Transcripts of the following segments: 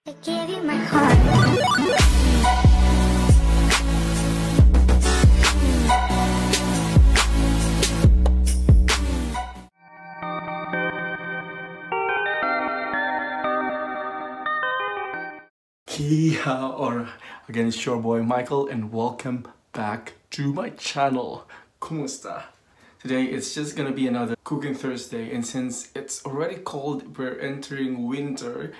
I gave you my heart. Kiha, or again, it's your boy Michael, and welcome back to my channel. Kumusta? Today it's just gonna be another cooking Thursday, and since it's already cold, we're entering winter.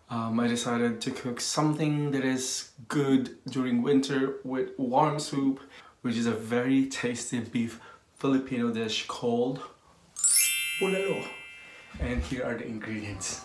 I decided to cook something that is good during winter with warm soup, which is a very tasty beef Filipino dish called Bulalo. And here are the ingredients.